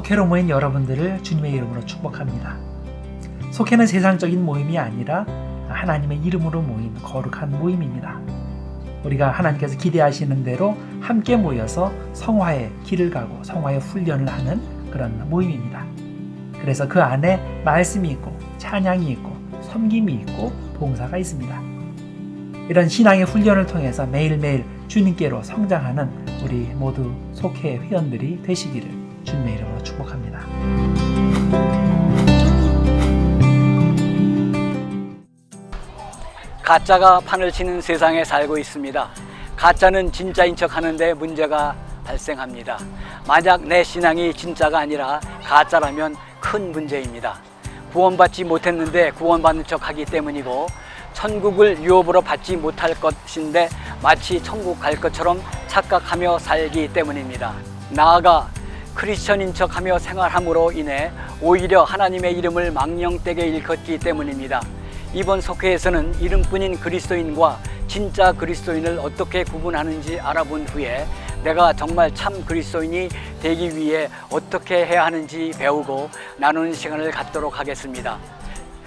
속회로 모인 여러분들을 주님의 이름으로 축복합니다. 속회는 세상적인 모임이 아니라 하나님의 이름으로 모인 거룩한 모임입니다. 우리가 하나님께서 기대하시는 대로 함께 모여서 성화의 길을 가고 성화의 훈련을 하는 그런 모임입니다. 그래서 그 안에 말씀이 있고 찬양이 있고 섬김이 있고 봉사가 있습니다. 이런 신앙의 훈련을 통해서 매일매일 주님께로 성장하는 우리 모두 속회 회원들이 되시기를 주님의 이름으로 축복합니다. 가짜가 판을 치는 세상에 살고 있습니다. 가짜는 진짜인 척 하는데 문제가 발생합니다. 만약 내 신앙이 진짜가 아니라 가짜라면 큰 문제입니다. 구원받지 못했는데 구원받는 척 하기 때문이고, 천국을 유업으로 받지 못할 것인데 마치 천국 갈 것처럼 착각하며 살기 때문입니다. 나아가 크리스천인 척하며 생활함으로 인해 오히려 하나님의 이름을 망령되게 일컫기 때문입니다. 이번 속회에서는 이름뿐인 그리스도인과 진짜 그리스도인을 어떻게 구분하는지 알아본 후에 내가 정말 참 그리스도인이 되기 위해 어떻게 해야 하는지 배우고 나누는 시간을 갖도록 하겠습니다.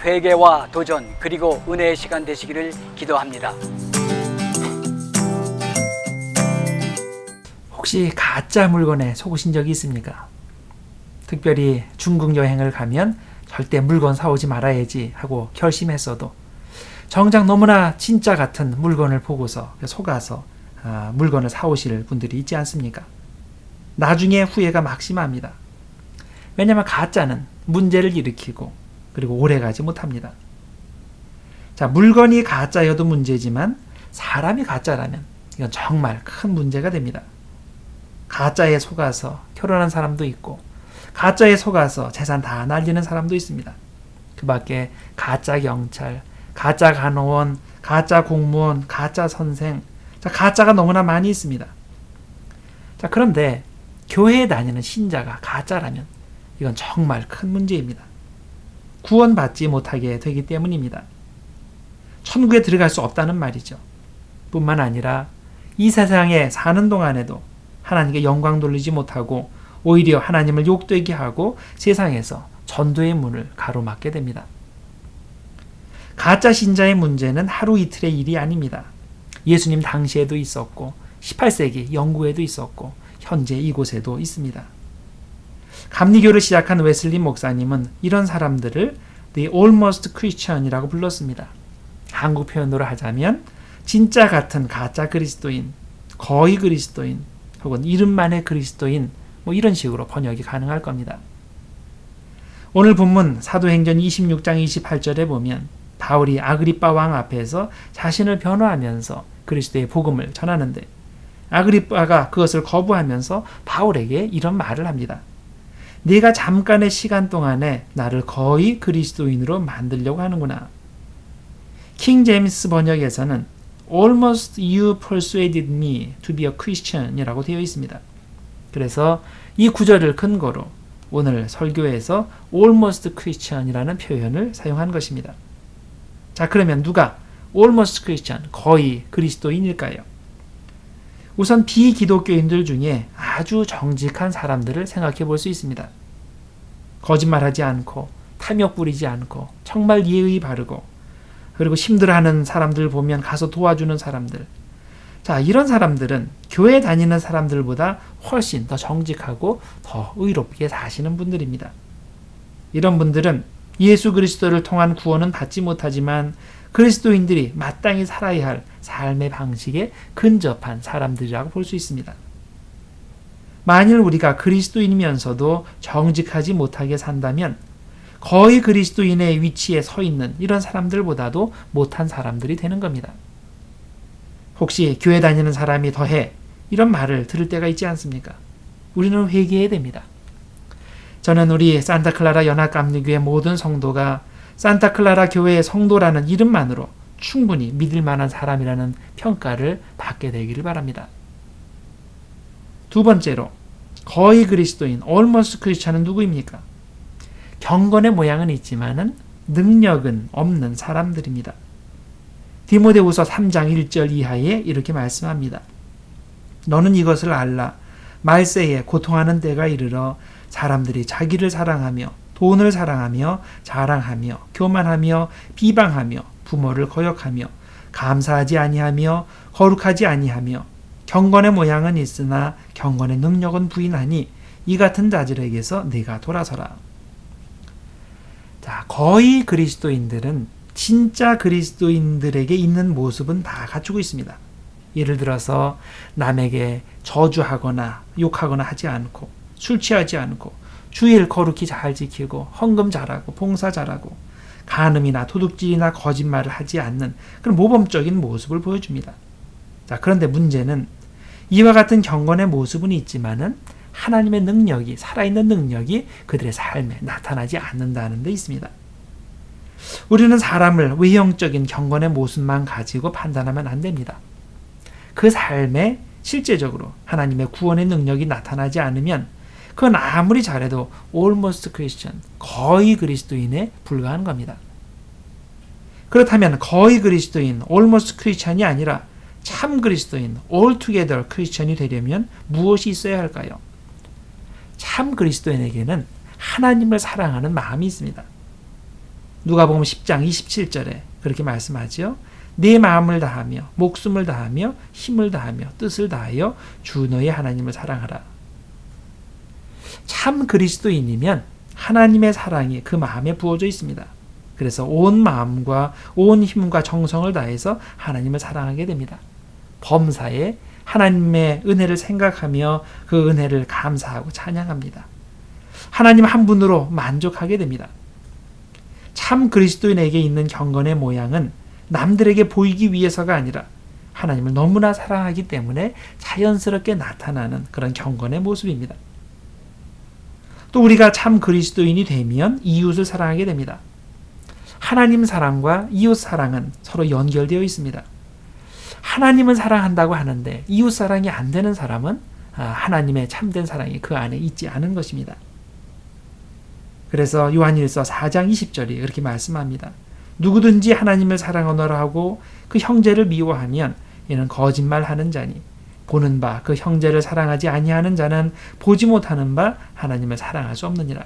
회개와 도전 그리고 은혜의 시간 되시기를 기도합니다. 혹시 가짜 물건에 속으신 적이 있습니까? 특별히 중국 여행을 가면 절대 물건 사오지 말아야지 하고 결심했어도 정작 너무나 진짜 같은 물건을 보고서 속아서 물건을 사오실 분들이 있지 않습니까? 나중에 후회가 막심합니다. 왜냐하면 가짜는 문제를 일으키고 그리고 오래가지 못합니다. 자, 물건이 가짜여도 문제지만 사람이 가짜라면 이건 정말 큰 문제가 됩니다. 가짜에 속아서 결혼한 사람도 있고 가짜에 속아서 재산 다 날리는 사람도 있습니다. 그 밖에 가짜 경찰, 가짜 간호원, 가짜 공무원, 가짜 선생, 자, 가짜가 너무나 많이 있습니다. 자, 그런데 교회에 다니는 신자가 가짜라면 이건 정말 큰 문제입니다. 구원받지 못하게 되기 때문입니다. 천국에 들어갈 수 없다는 말이죠. 뿐만 아니라 이 세상에 사는 동안에도 하나님께 영광 돌리지 못하고 오히려 하나님을 욕되게 하고 세상에서 전도의 문을 가로막게 됩니다. 가짜 신자의 문제는 하루 이틀의 일이 아닙니다. 예수님 당시에도 있었고 18세기 영국에도 있었고 현재 이곳에도 있습니다. 감리교를 시작한 웨슬리 목사님은 이런 사람들을 The Almost Christian이라고 불렀습니다. 한국 표현으로 하자면 진짜 같은 가짜 그리스도인, 거의 그리스도인 혹은 이름만의 그리스도인 이런 식으로 번역이 가능할 겁니다. 오늘 본문 사도행전 26장 28절에 보면 바울이 아그리빠 왕 앞에서 자신을 변호하면서 그리스도의 복음을 전하는데 아그리빠가 그것을 거부하면서 바울에게 이런 말을 합니다. 네가 잠깐의 시간 동안에 나를 거의 그리스도인으로 만들려고 하는구나. 킹 제임스 번역에서는 Almost you persuaded me to be a Christian 이라고 되어 있습니다. 그래서 이 구절을 근거로 오늘 설교에서 Almost Christian 이라는 표현을 사용한 것입니다. 자, 그러면 누가 Almost Christian, 거의 그리스도인일까요? 우선 비기독교인들 중에 아주 정직한 사람들을 생각해 볼 수 있습니다. 거짓말하지 않고 탐욕 부리지 않고 정말 예의 바르고 그리고 힘들어하는 사람들 보면 가서 도와주는 사람들. 자, 이런 사람들은 교회 다니는 사람들보다 훨씬 더 정직하고 더 의롭게 사시는 분들입니다. 이런 분들은 예수 그리스도를 통한 구원은 받지 못하지만 그리스도인들이 마땅히 살아야 할 삶의 방식에 근접한 사람들이라고 볼 수 있습니다. 만일 우리가 그리스도인이면서도 정직하지 못하게 산다면 거의 그리스도인의 위치에 서 있는 이런 사람들보다도 못한 사람들이 되는 겁니다. 혹시 교회 다니는 사람이 더해 이런 말을 들을 때가 있지 않습니까? 우리는 회개해야 됩니다. 저는 우리 산타클라라 연합감리교회 모든 성도가 산타클라라 교회의 성도라는 이름만으로 충분히 믿을 만한 사람이라는 평가를 받게 되기를 바랍니다. 두 번째로 거의 그리스도인 Almost Christian은 누구입니까? 경건의 모양은 있지만은 능력은 없는 사람들입니다. 디모데후서 3장 1절 이하에 이렇게 말씀합니다. 너는 이것을 알라. 말세에 고통하는 때가 이르러 사람들이 자기를 사랑하며 돈을 사랑하며 자랑하며 교만하며 비방하며 부모를 거역하며 감사하지 아니하며 거룩하지 아니하며 경건의 모양은 있으나 경건의 능력은 부인하니 이 같은 자들에게서 네가 돌아서라. 자, 거의 그리스도인들은 진짜 그리스도인들에게 있는 모습은 다 갖추고 있습니다. 예를 들어서 남에게 저주하거나 욕하거나 하지 않고 술 취하지 않고 주일 거룩히 잘 지키고 헌금 잘하고 봉사 잘하고 간음이나 도둑질이나 거짓말을 하지 않는 그런 모범적인 모습을 보여줍니다. 자, 그런데 문제는 이와 같은 경건의 모습은 있지만은 하나님의 능력이, 살아있는 능력이 그들의 삶에 나타나지 않는다는 데 있습니다. 우리는 사람을 외형적인 경건의 모습만 가지고 판단하면 안 됩니다. 그 삶에 실제적으로 하나님의 구원의 능력이 나타나지 않으면 그건 아무리 잘해도 almost Christian, 거의 그리스도인에 불과한 겁니다. 그렇다면 거의 그리스도인, almost Christian이 아니라 참 그리스도인, altogether Christian이 되려면 무엇이 있어야 할까요? 참 그리스도인에게는 하나님을 사랑하는 마음이 있습니다. 누가복음 10장 27절에 그렇게 말씀하지요. 내 마음을 다하며 목숨을 다하며 힘을 다하며 뜻을 다하여 주 너의 하나님을 사랑하라. 참 그리스도인이면 하나님의 사랑이 그 마음에 부어져 있습니다. 그래서 온 마음과 온 힘과 정성을 다해서 하나님을 사랑하게 됩니다. 범사에 하나님의 은혜를 생각하며 그 은혜를 감사하고 찬양합니다. 하나님 한 분으로 만족하게 됩니다. 참 그리스도인에게 있는 경건의 모양은 남들에게 보이기 위해서가 아니라 하나님을 너무나 사랑하기 때문에 자연스럽게 나타나는 그런 경건의 모습입니다. 또 우리가 참 그리스도인이 되면 이웃을 사랑하게 됩니다. 하나님 사랑과 이웃 사랑은 서로 연결되어 있습니다. 하나님은 사랑한다고 하는데 이웃 사랑이 안 되는 사람은 하나님의 참된 사랑이 그 안에 있지 않은 것입니다. 그래서 요한일서 4장 20절이 그렇게 말씀합니다. 누구든지 하나님을 사랑하노라 하고 그 형제를 미워하면 이는 거짓말하는 자니 보는 바 그 형제를 사랑하지 아니하는 자는 보지 못하는 바 하나님을 사랑할 수 없느니라.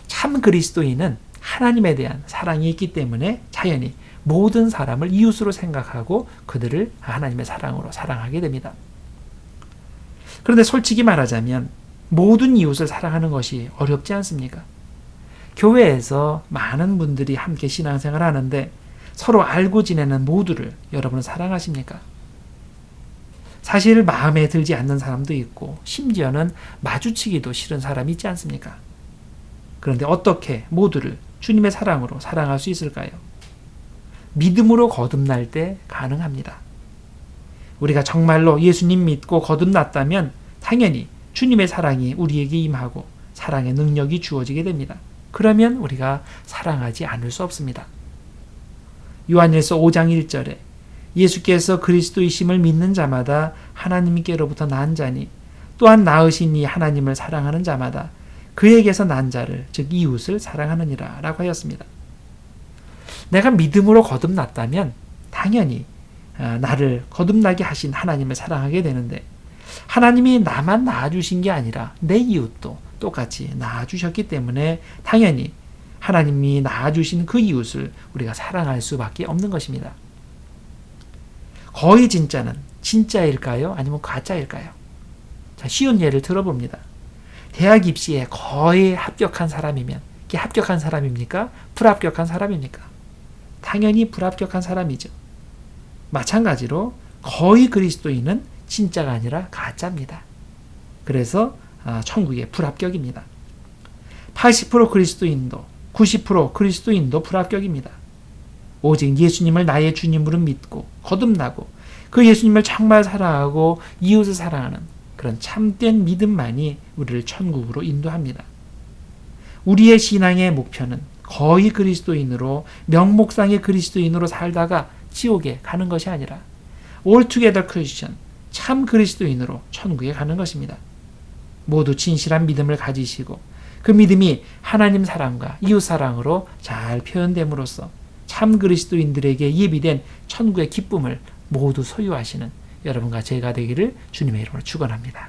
참 그리스도인은 하나님에 대한 사랑이 있기 때문에 자연히 모든 사람을 이웃으로 생각하고 그들을 하나님의 사랑으로 사랑하게 됩니다. 그런데 솔직히 말하자면 모든 이웃을 사랑하는 것이 어렵지 않습니까? 교회에서 많은 분들이 함께 신앙생활을 하는데 서로 알고 지내는 모두를 여러분은 사랑하십니까? 사실 마음에 들지 않는 사람도 있고 심지어는 마주치기도 싫은 사람이 있지 않습니까? 그런데 어떻게 모두를 주님의 사랑으로 사랑할 수 있을까요? 믿음으로 거듭날 때 가능합니다. 우리가 정말로 예수님 믿고 거듭났다면 당연히 주님의 사랑이 우리에게 임하고 사랑의 능력이 주어지게 됩니다. 그러면 우리가 사랑하지 않을 수 없습니다. 요한일서 5장 1절에 예수께서 그리스도이심을 믿는 자마다 하나님께로부터 난 자니 또한 낳으신 이 하나님을 사랑하는 자마다 그에게서 난 자를 즉 이웃을 사랑하느니라 라고 하였습니다. 내가 믿음으로 거듭났다면 당연히 나를 거듭나게 하신 하나님을 사랑하게 되는데 하나님이 나만 낳아주신 게 아니라 내 이웃도 똑같이 낳아주셨기 때문에 당연히 하나님이 낳아주신 그 이웃을 우리가 사랑할 수밖에 없는 것입니다. 거의 진짜는 진짜일까요? 아니면 가짜일까요? 자, 쉬운 예를 들어봅니다. 대학 입시에 거의 합격한 사람이면 이게 합격한 사람입니까? 불합격한 사람입니까? 당연히 불합격한 사람이죠. 마찬가지로 거의 그리스도인은 진짜가 아니라 가짜입니다. 그래서 천국의 불합격입니다. 80% 그리스도인도 90% 그리스도인도 불합격입니다. 오직 예수님을 나의 주님으로 믿고 거듭나고 그 예수님을 정말 사랑하고 이웃을 사랑하는 그런 참된 믿음만이 우리를 천국으로 인도합니다. 우리의 신앙의 목표는 거의 그리스도인으로 명목상의 그리스도인으로 살다가 지옥에 가는 것이 아니라 altogether Christian, 참 그리스도인으로 천국에 가는 것입니다. 모두 진실한 믿음을 가지시고 그 믿음이 하나님 사랑과 이웃 사랑으로 잘 표현됨으로써 참 그리스도인들에게 예비된 천국의 기쁨을 모두 소유하시는 여러분과 제가 되기를 주님의 이름으로 축원합니다.